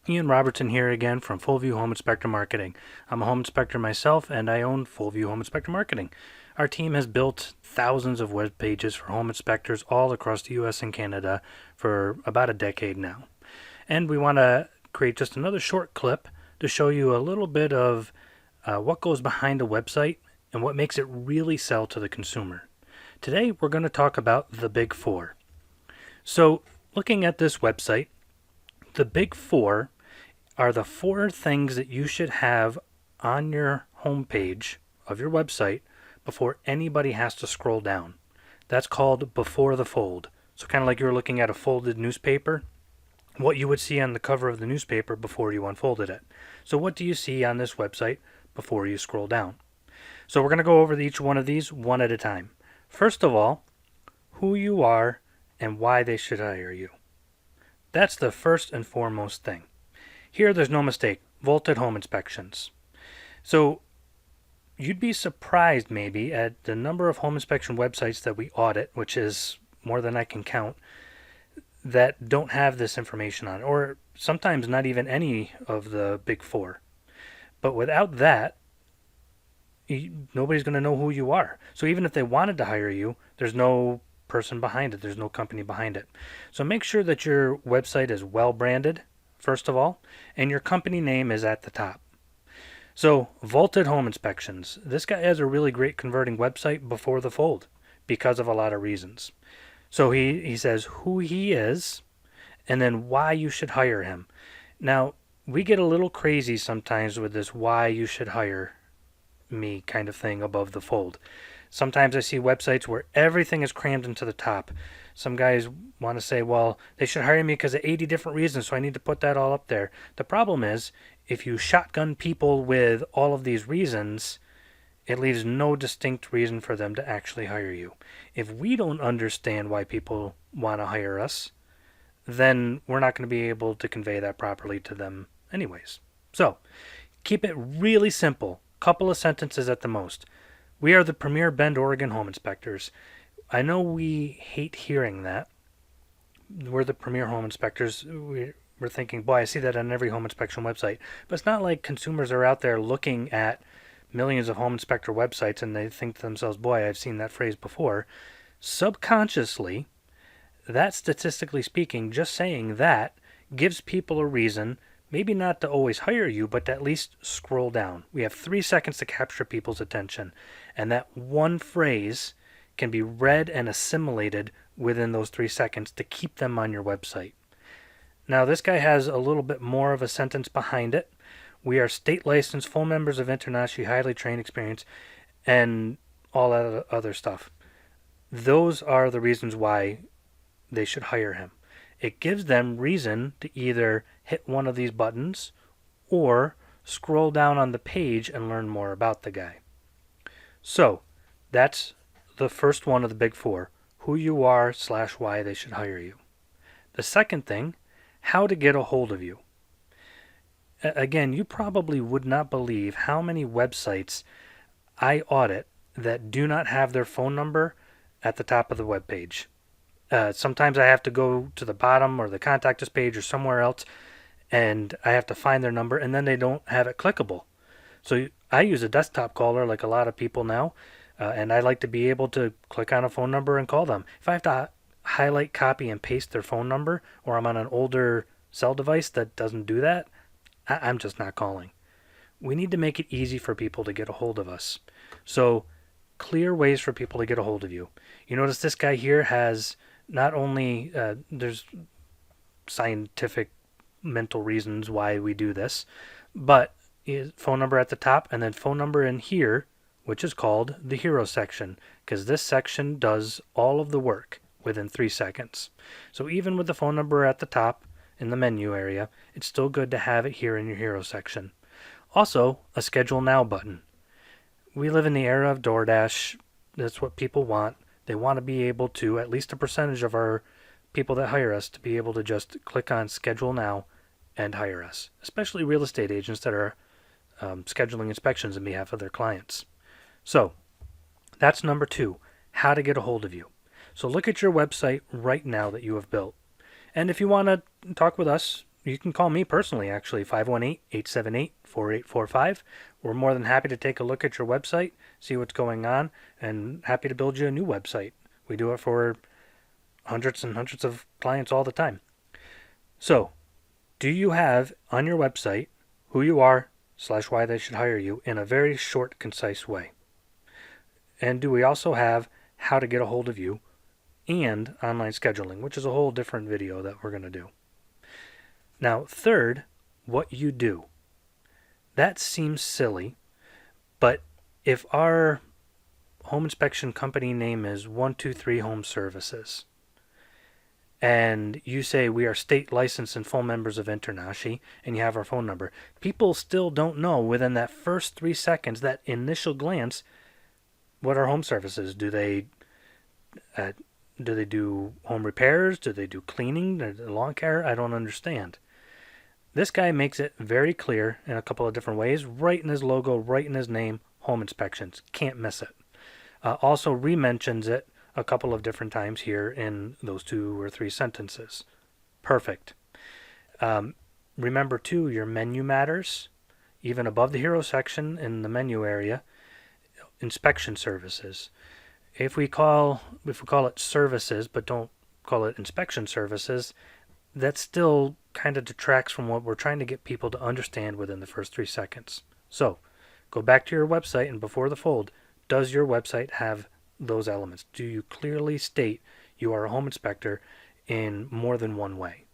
Ian Robertson here again from Fullview Home Inspector Marketing. I'm a home inspector myself and I own Fullview Home Inspector Marketing. Our team has built thousands of web pages for home inspectors all across the US and Canada for about a decade now. And we want to create just another short clip to show you a little bit of what goes behind a website and what makes it really sell to the consumer. Today we're going to talk about the Big Four. So, looking at this website, the Big Four are the four things that you should have on your homepage of your website before anybody has to scroll down. That's called before the fold. So kind of like you were looking at a folded newspaper, what you would see on the cover of the newspaper before you unfolded it. So what do you see on this website before you scroll down? So we're going to go over each one of these one at a time. First of all, who you are and why they should hire you. That's the first and foremost thing. Here, there's no mistake. Vaulted Home Inspections. So, you'd be surprised maybe at the number of home inspection websites that we audit, which is more than I can count, that don't have this information on, or sometimes not even any of the Big Four. But without that, nobody's going to know who you are. So, even if they wanted to hire you, there's no person behind it, there's no company behind it. So, make sure that your website is well branded, first of all, and your company name is at the top. So, Vaulted Home Inspections. This guy has a really great converting website before the fold because of a lot of reasons. So, he says who he is and then why you should hire him. Now, we get a little crazy sometimes with this why you should hire me kind of thing above the fold. Sometimes I see websites where everything is crammed into the top. Some guys want to say, well, they should hire me because of 80 different reasons, so I need to put that all up there. The problem is, if you shotgun people with all of these reasons, it leaves no distinct reason for them to actually hire you. If we don't understand why people want to hire us, then we're not going to be able to convey that properly to them anyways. So, keep it really simple. Couple of sentences at the most. We are the premier Bend, Oregon home inspectors. I know we hate hearing that. We're the premier home inspectors. We're thinking, boy, I see that on every home inspection website. But it's not like consumers are out there looking at millions of home inspector websites and they think to themselves, boy, I've seen that phrase before. Subconsciously, that statistically speaking, just saying that gives people a reason, maybe not to always hire you, but to at least scroll down. We have 3 seconds to capture people's attention. And that one phrase can be read and assimilated within those 3 seconds to keep them on your website. Now, this guy has a little bit more of a sentence behind it. We are state licensed, full members of internationally highly trained experience, and all that other stuff. Those are the reasons why they should hire him. It gives them reason to either hit one of these buttons or scroll down on the page and learn more about the guy. So, that's the first one of the Big Four, who you are / why they should hire you. The second thing, how to get a hold of you. Again, you probably would not believe how many websites I audit that do not have their phone number at the top of the web page. Sometimes I have to go to the bottom or the contact us page or somewhere else, and I have to find their number, and then they don't have it clickable. So I use a desktop caller like a lot of people now, and I like to be able to click on a phone number and call them. If I have to highlight, copy, and paste their phone number, or I'm on an older cell device that doesn't do that, I'm just not calling. We need to make it easy for people to get a hold of us. So clear ways for people to get a hold of you. You notice this guy here has not only, there's scientific mental reasons why we do this, but phone number at the top and then phone number in here, which is called the hero section, because this section does all of the work within 3 seconds. So even with the phone number at the top in the menu area, it's still good to have it here in your hero section. Also, a schedule now button. We live in the era of DoorDash. That's what people want. They want to be able to, at least a percentage of our people that hire us, to be able to just click on schedule now and hire us, especially real estate agents that are scheduling inspections on behalf of their clients. So that's number 2, how to get a hold of you. So look at your website right now that you have built. And if you want to talk with us, you can call me personally, actually, 518-878-4845. We're more than happy to take a look at your website, see what's going on, and happy to build you a new website. We do it for hundreds and hundreds of clients all the time. So, do you have on your website who you are / why they should hire you in a very short, concise way? And do we also have how to get a hold of you and online scheduling, which is a whole different video that we're going to do. Now, third, what you do. That seems silly, but if our home inspection company name is 123 Home Services, and you say we are state licensed and full members of InterNACHI, and you have our phone number, people still don't know within that first 3 seconds, that initial glance, what are home services? Do they do home repairs? Do they do cleaning? Lawn care? I don't understand. This guy makes it very clear in a couple of different ways, right in his logo, right in his name, home inspections. Can't miss it. Also re-mentions it a couple of different times here in those 2 or 3 sentences. Perfect. Remember too, your menu matters. Even above the hero section in the menu area, inspection services. If we call it services but don't call it inspection services, that still kind of detracts from what we're trying to get people to understand within the first 3 seconds. So, go back to your website, and before the fold, does your website have those elements? Do you clearly state you are a home inspector in more than one way?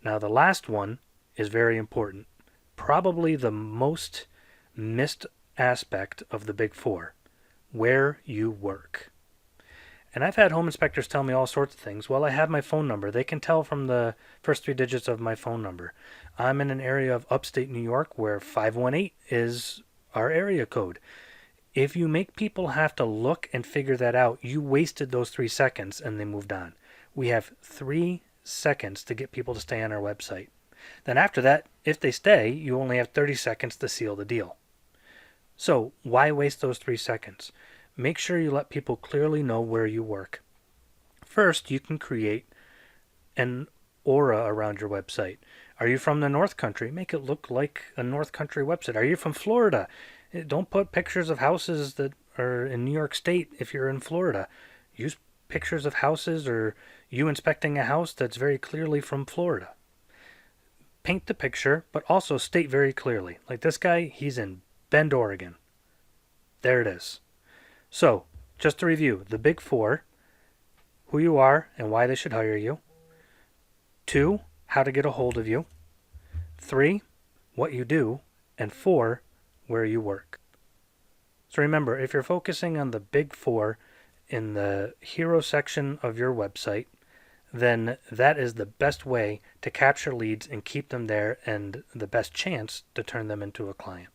Now, the last one is very important. Probably the most missed aspect of the Big Four: where you work. And I've had home inspectors tell me all sorts of things. Well, I have my phone number. They can tell from the first 3 digits of my phone number. I'm in an area of upstate New York where 518 is our area code. If you make people have to look and figure that out, you wasted those 3 seconds and they moved on. We have 3 seconds to get people to stay on our website. Then after that, if they stay, you only have 30 seconds to seal the deal. So why waste those 3 seconds? Make sure you let people clearly know where you work. First, you can create an aura around your website. Are you from the North Country? Make it look like a North Country website. Are you from Florida? Don't put pictures of houses that are in New York State if you're in Florida. Use pictures of houses or you inspecting a house that's very clearly from Florida. Paint the picture, but also state very clearly. Like this guy, he's in Bend, Oregon. There it is. So, just to review, the Big Four: who you are and why they should hire you. 2, how to get a hold of you. 3, what you do. And 4, where you work. So remember, if you're focusing on the Big Four in the hero section of your website, then that is the best way to capture leads and keep them there, and the best chance to turn them into a client.